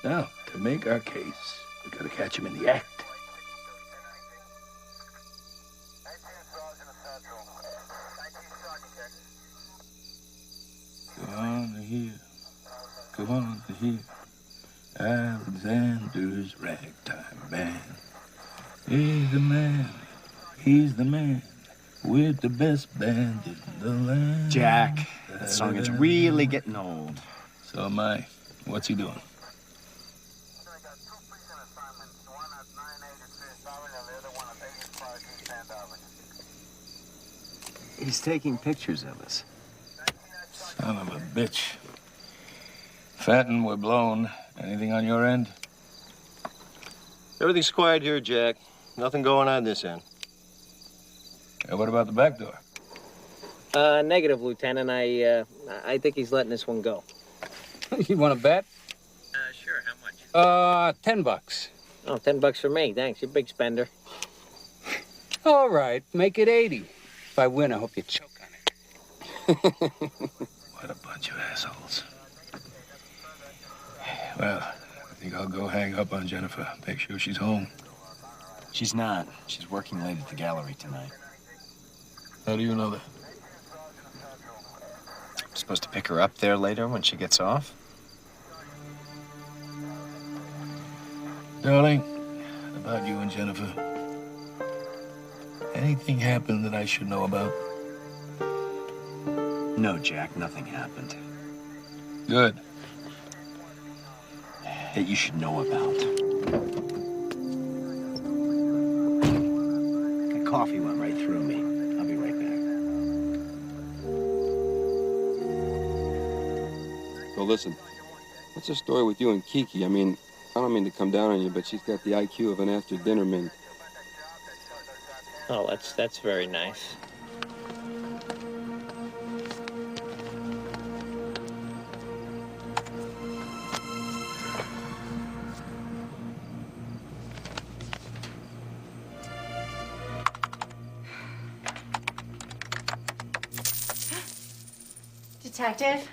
Now, to make our case, we gotta catch him in the act. Go on to here. Go on to here. Alexander's ragtime band. He's the man. He's the man. With the best band in the land. Jack, that song is really getting old. So am I. What's he doing? He's taking pictures of us. Son of a bitch. Fenton, we're blown. Anything on your end? Everything's quiet here, Jack. Nothing going on this end. Yeah, what about the back door? Negative, Lieutenant. I think he's letting this one go. You want to bet? Sure. How much? $10. Oh, $10 for me. Thanks. You're a big spender. All right, make it 80. If I win, I hope you choke on it. What a bunch of assholes. Well, I think I'll go hang up on Jennifer. Make sure she's home. She's not. She's working late at the gallery tonight. How do you know that? I'm supposed to pick her up there later when she gets off. Darling, about you and Jennifer. Anything happened that I should know about? No, Jack, nothing happened. Good. That you should know about. The coffee went right through me. I'll be right back. Well, listen, what's the story with you and Kiki? I mean, I don't mean to come down on you, but she's got the IQ of an after-dinner mint. Oh, that's very nice. Detective?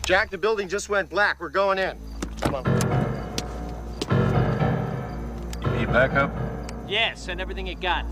Jack, the building just went black. We're going in. Come on. You need backup? Yeah, send everything you got.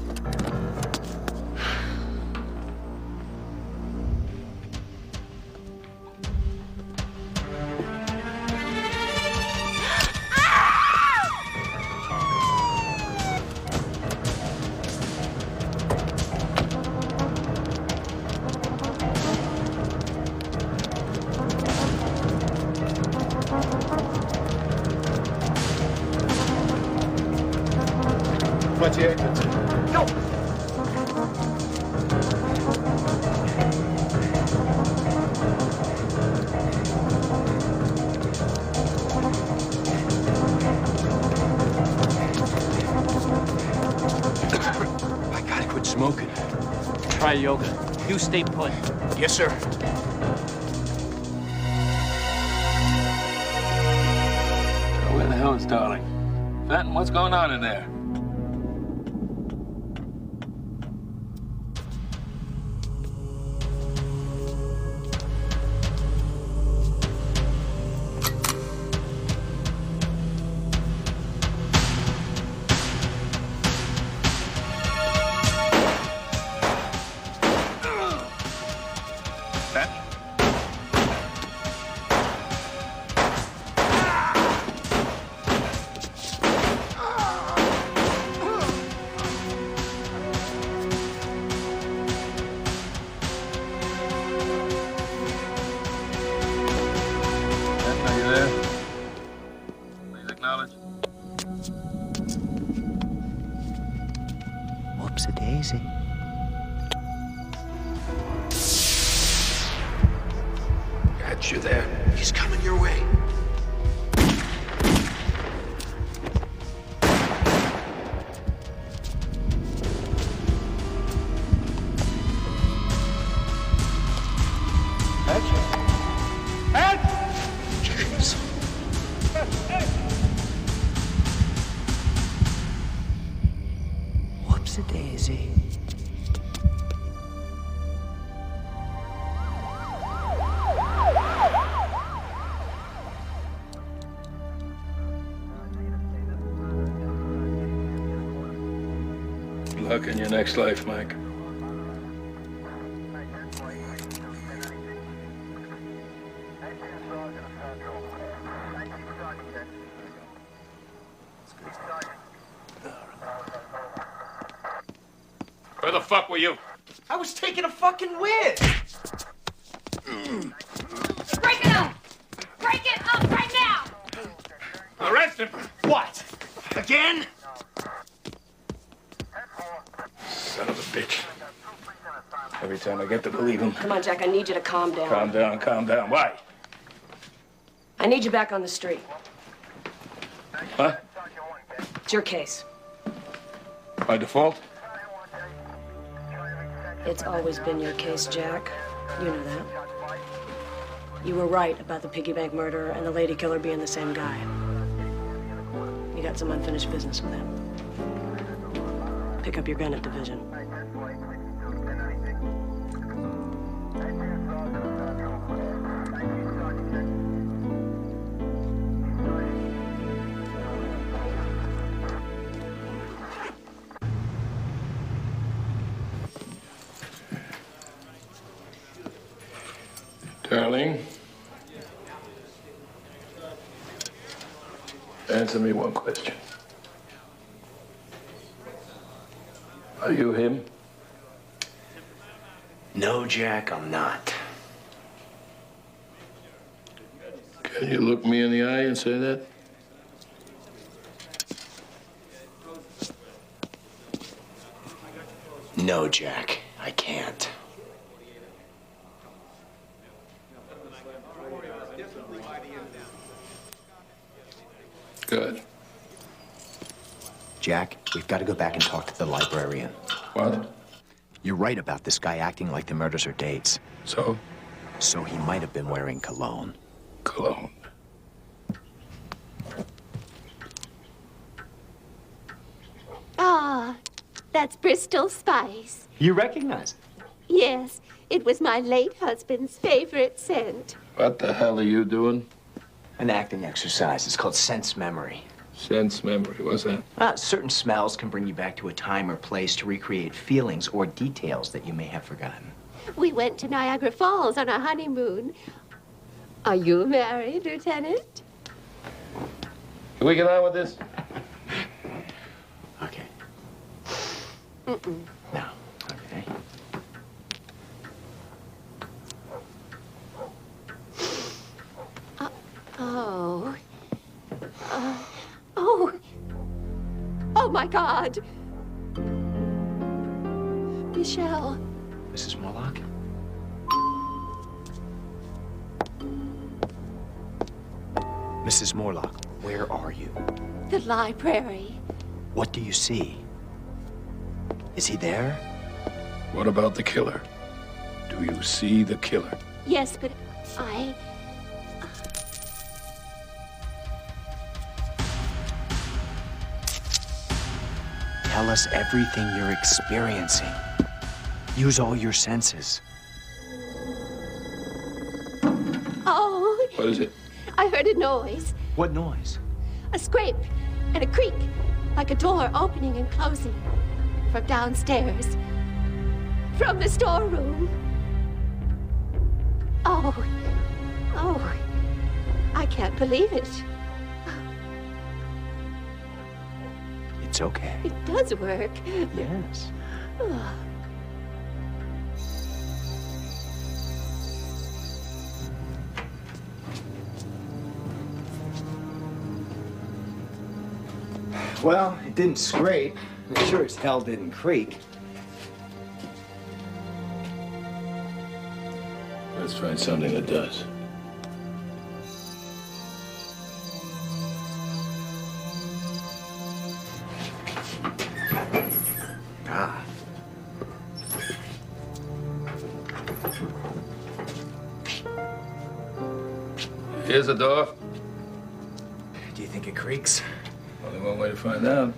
What's the exit? Go! right, Yoga. You stay put. Yes, sir. Where the hell is Darling? Fenton, what's going on in there? Whoopsie-daisy. Got you there. He's coming your way. Whoopsie-daisy. Luck in your next life, Mike. Where the fuck were you? I was taking a fucking whiz. Break it up! Break it up right now! Arrest him! What? Again? Son of a bitch. Every time I get to believe him. Come on, Jack, I need you to calm down. Calm down, calm down. Why? I need you back on the street. Huh? It's your case. By default? It's always been your case, Jack. You know that. You were right about the piggy bank murder and the Ladykiller being the same guy. You got some unfinished business with him. Pick up your gun at Division. Darling, answer me one question. Are you him? No, Jack, I'm not. Can you look me in the eye and say that? No, Jack, I can't. Good. Jack, we've got to go back and talk to the librarian. What? You're right about this guy acting like the murders are dates. So? So he might have been wearing cologne. Cologne. Ah, that's Bristol Spice. You recognize it? Yes, it was my late husband's favorite scent. What the hell are you doing? An acting exercise. It's called sense memory. Sense memory, what's that? Certain smells can bring you back to a time or place to recreate feelings or details that you may have forgotten. We went to Niagara Falls on our honeymoon. Are you married, Lieutenant? Can we get on with this? Okay. Mm-mm. No. Okay. Oh. Oh. Oh, my God. Michelle. Mrs. Morlock? Mrs. Morlock, where are you? The library. What do you see? Is he there? What about the killer? Do you see the killer? Yes, but I... Tell us everything you're experiencing. Use all your senses. Oh! What is it? I heard a noise. What noise? A scrape and a creak, like a door opening and closing. From downstairs. From the storeroom. Oh. Oh. I can't believe it. It's okay. It does work. Yes. Oh. Well, it didn't scrape. It sure as hell didn't creak. Let's find something that does. Ah. Here's the door. Do you think it creaks? Only one way to find out.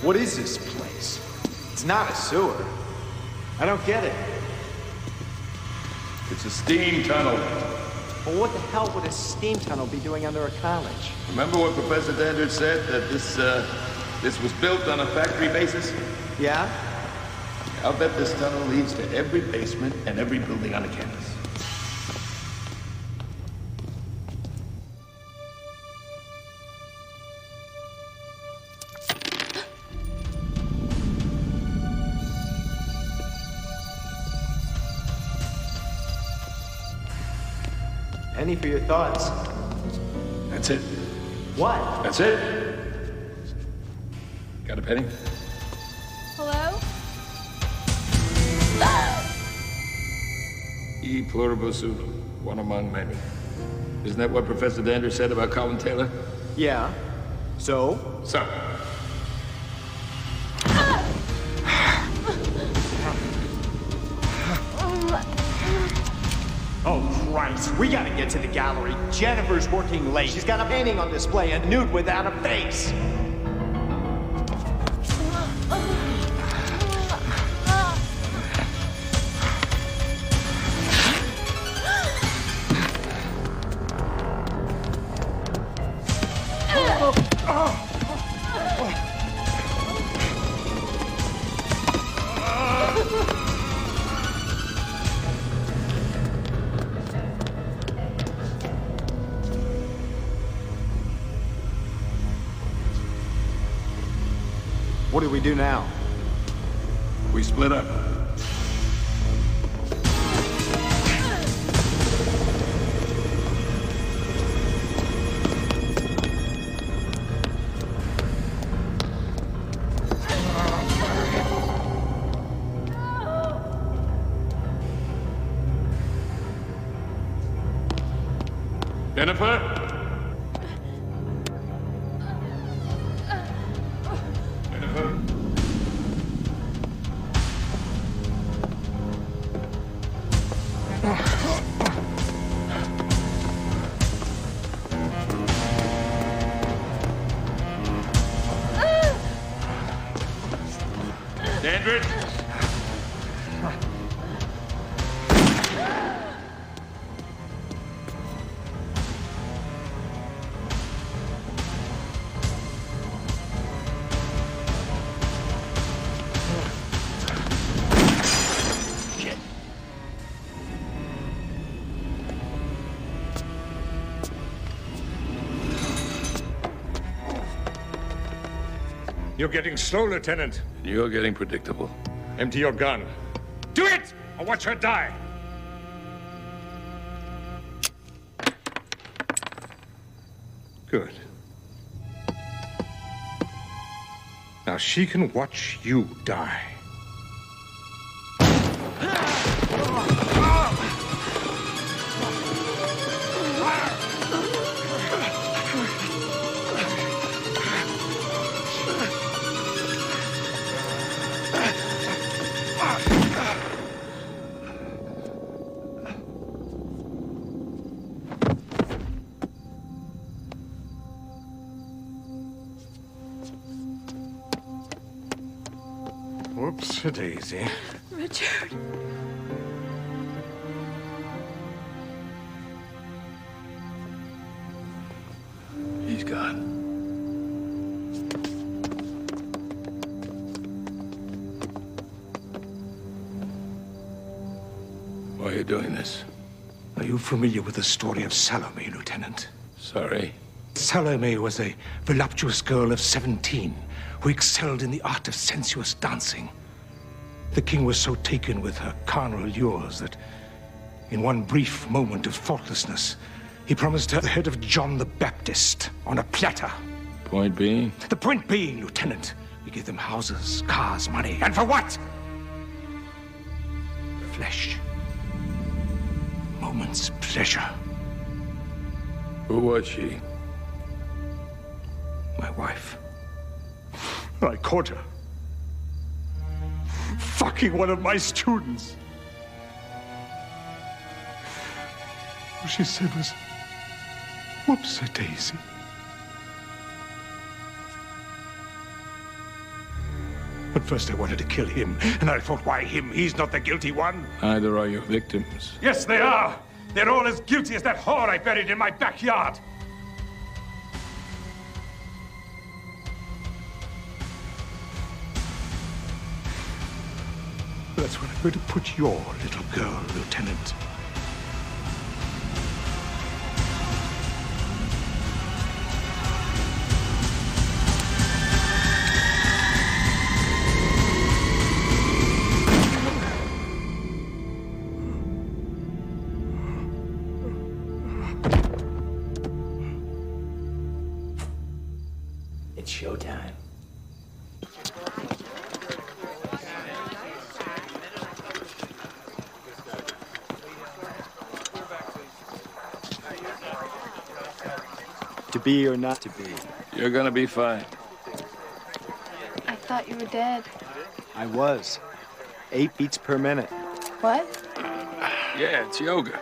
What is this place? It's not a sewer. I don't get it. It's a steam tunnel. Well, what the hell would a steam tunnel be doing under a college? Remember what Professor Dandridge said, that this was built on a factory basis? Yeah? I'll bet this tunnel leads to every basement and every building on the campus. Penny for your thoughts. That's it. What? That's it. Got a penny? Hello? E pluribus unum, one among many. Isn't that what Professor Dandridge said about Colin Taylor? Yeah. So? So. Oh, Christ. We gotta get to the gallery. Jennifer's working late. She's got a painting on display, a nude without a face. What do we do now? We split up. Jennifer? Dandridge? You're getting slow, Lieutenant. You're getting predictable. Empty your gun. Do it, or watch her die. Good. Now she can watch you die. Whoops-a-daisy. Richard. He's gone. Why are you doing this? Are you familiar with the story of Salome, Lieutenant? Sorry. Salome was a voluptuous girl of 17 who excelled in the art of sensuous dancing. The king was so taken with her carnal lures that, in one brief moment of thoughtlessness, he promised her the head of John the Baptist on a platter. Point being? The point being, Lieutenant, we give them houses, cars, money, and for what? Flesh. Moment's pleasure. Who was she? My wife. I caught her fucking one of my students. All she said was, whoops-a-daisy. At first I wanted to kill him, and I thought, why him? He's not the guilty one. Neither are your victims. Yes, they are. They're all as guilty as that whore I buried in my backyard. That's where I'm going to put your little girl, Lieutenant. It's showtime. To be or not to be? You're gonna be fine. I thought you were dead. I was. 8 beats per minute. What? Yeah, it's yoga.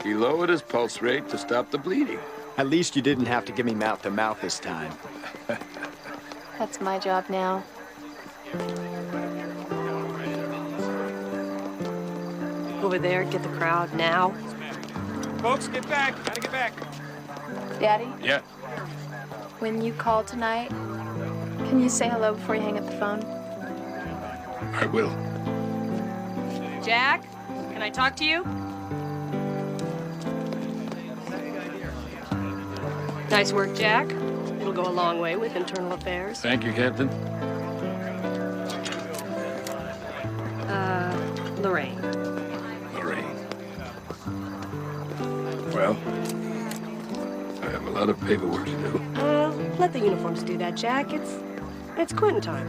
He lowered his pulse rate to stop the bleeding. At least you didn't have to give me mouth-to-mouth this time. That's my job now. Over there, get the crowd now. Folks, get back. Gotta get back. Daddy, Yeah. when you call tonight, can you say hello before you hang up the phone? I will. Jack, can I talk to you? Nice work, Jack. It'll go a long way with internal affairs. Thank you, Captain. Lorraine. Lorraine. Well, I have a lot of paperwork to do. Let the uniforms do that, Jack. It's quitting time.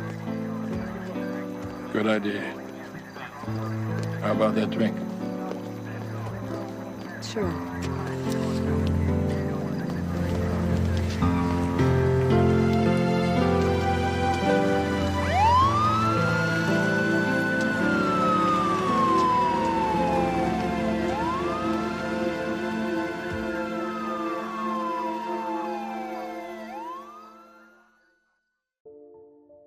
Good idea. How about that drink? Sure.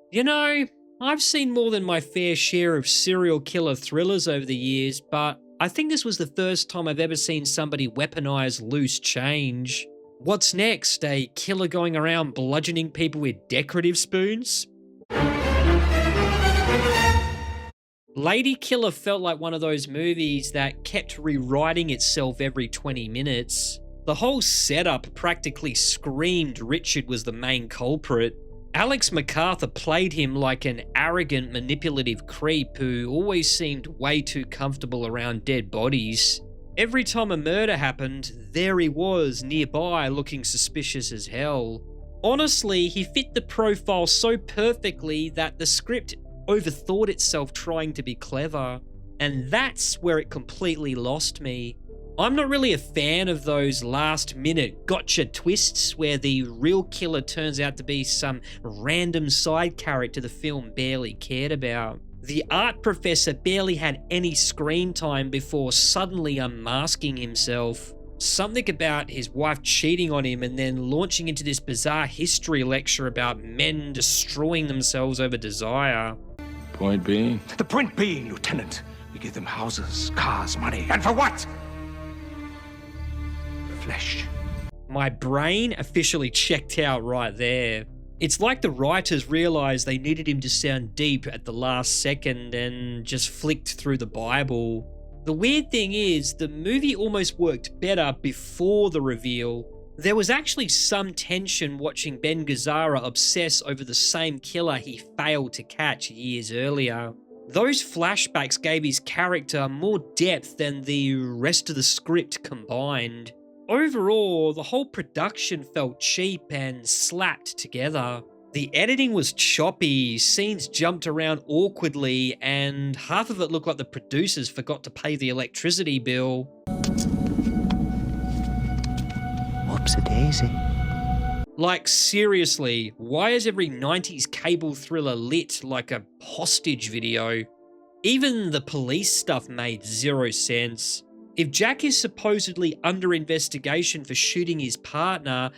You know, I've seen more than my fair share of serial killer thrillers over the years, but I think this was the first time I've ever seen somebody weaponize loose change. What's next? A killer going around bludgeoning people with decorative spoons? Ladykiller felt like one of those movies that kept rewriting itself every 20 minutes. The whole setup practically screamed Richard was the main culprit. Alex McArthur played him like an arrogant, manipulative creep who always seemed way too comfortable around dead bodies. Every time a murder happened, there he was nearby looking suspicious as hell. Honestly, he fit the profile so perfectly that the script overthought itself trying to be clever, and that's where it completely lost me. I'm not really a fan of those last-minute gotcha twists where the real killer turns out to be some random side character the film barely cared about. The art professor barely had any screen time before suddenly unmasking himself. Something about his wife cheating on him and then launching into this bizarre history lecture about men destroying themselves over desire. Point being? The point being, Lieutenant, we give them houses, cars, money, and for what? Flesh. My brain officially checked out right there. It's like the writers realized they needed him to sound deep at the last second and just flicked through the Bible. The weird thing is, the movie almost worked better before the reveal. There was actually some tension watching Ben Gazzara obsess over the same killer he failed to catch years earlier. Those flashbacks gave his character more depth than the rest of the script combined. Overall, the whole production felt cheap and slapped together. The editing was choppy, scenes jumped around awkwardly, and half of it looked like the producers forgot to pay the electricity bill. Whoops-a-daisy. Like, seriously, why is every 90s cable thriller lit like a hostage video? Even the police stuff made zero sense. If Jack is supposedly under investigation for shooting his partner,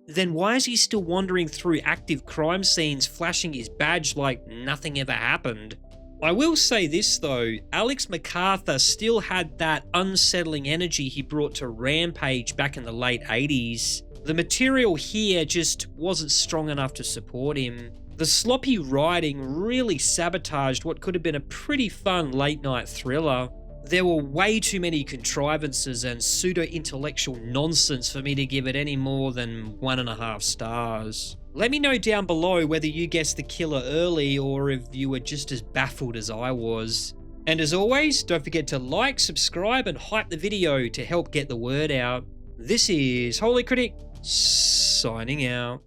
then why is he still wandering through active crime scenes flashing his badge like nothing ever happened? I will say this though, Alex McArthur still had that unsettling energy he brought to Rampage back in the late 80s. The material here just wasn't strong enough to support him. The sloppy writing really sabotaged what could have been a pretty fun late night thriller. There were way too many contrivances and pseudo-intellectual nonsense for me to give it any more than 1.5 stars. Let me know down below whether you guessed the killer early or if you were just as baffled as I was. And as always, don't forget to like, subscribe, and hype the video to help get the word out. This is Holy Critic, signing out.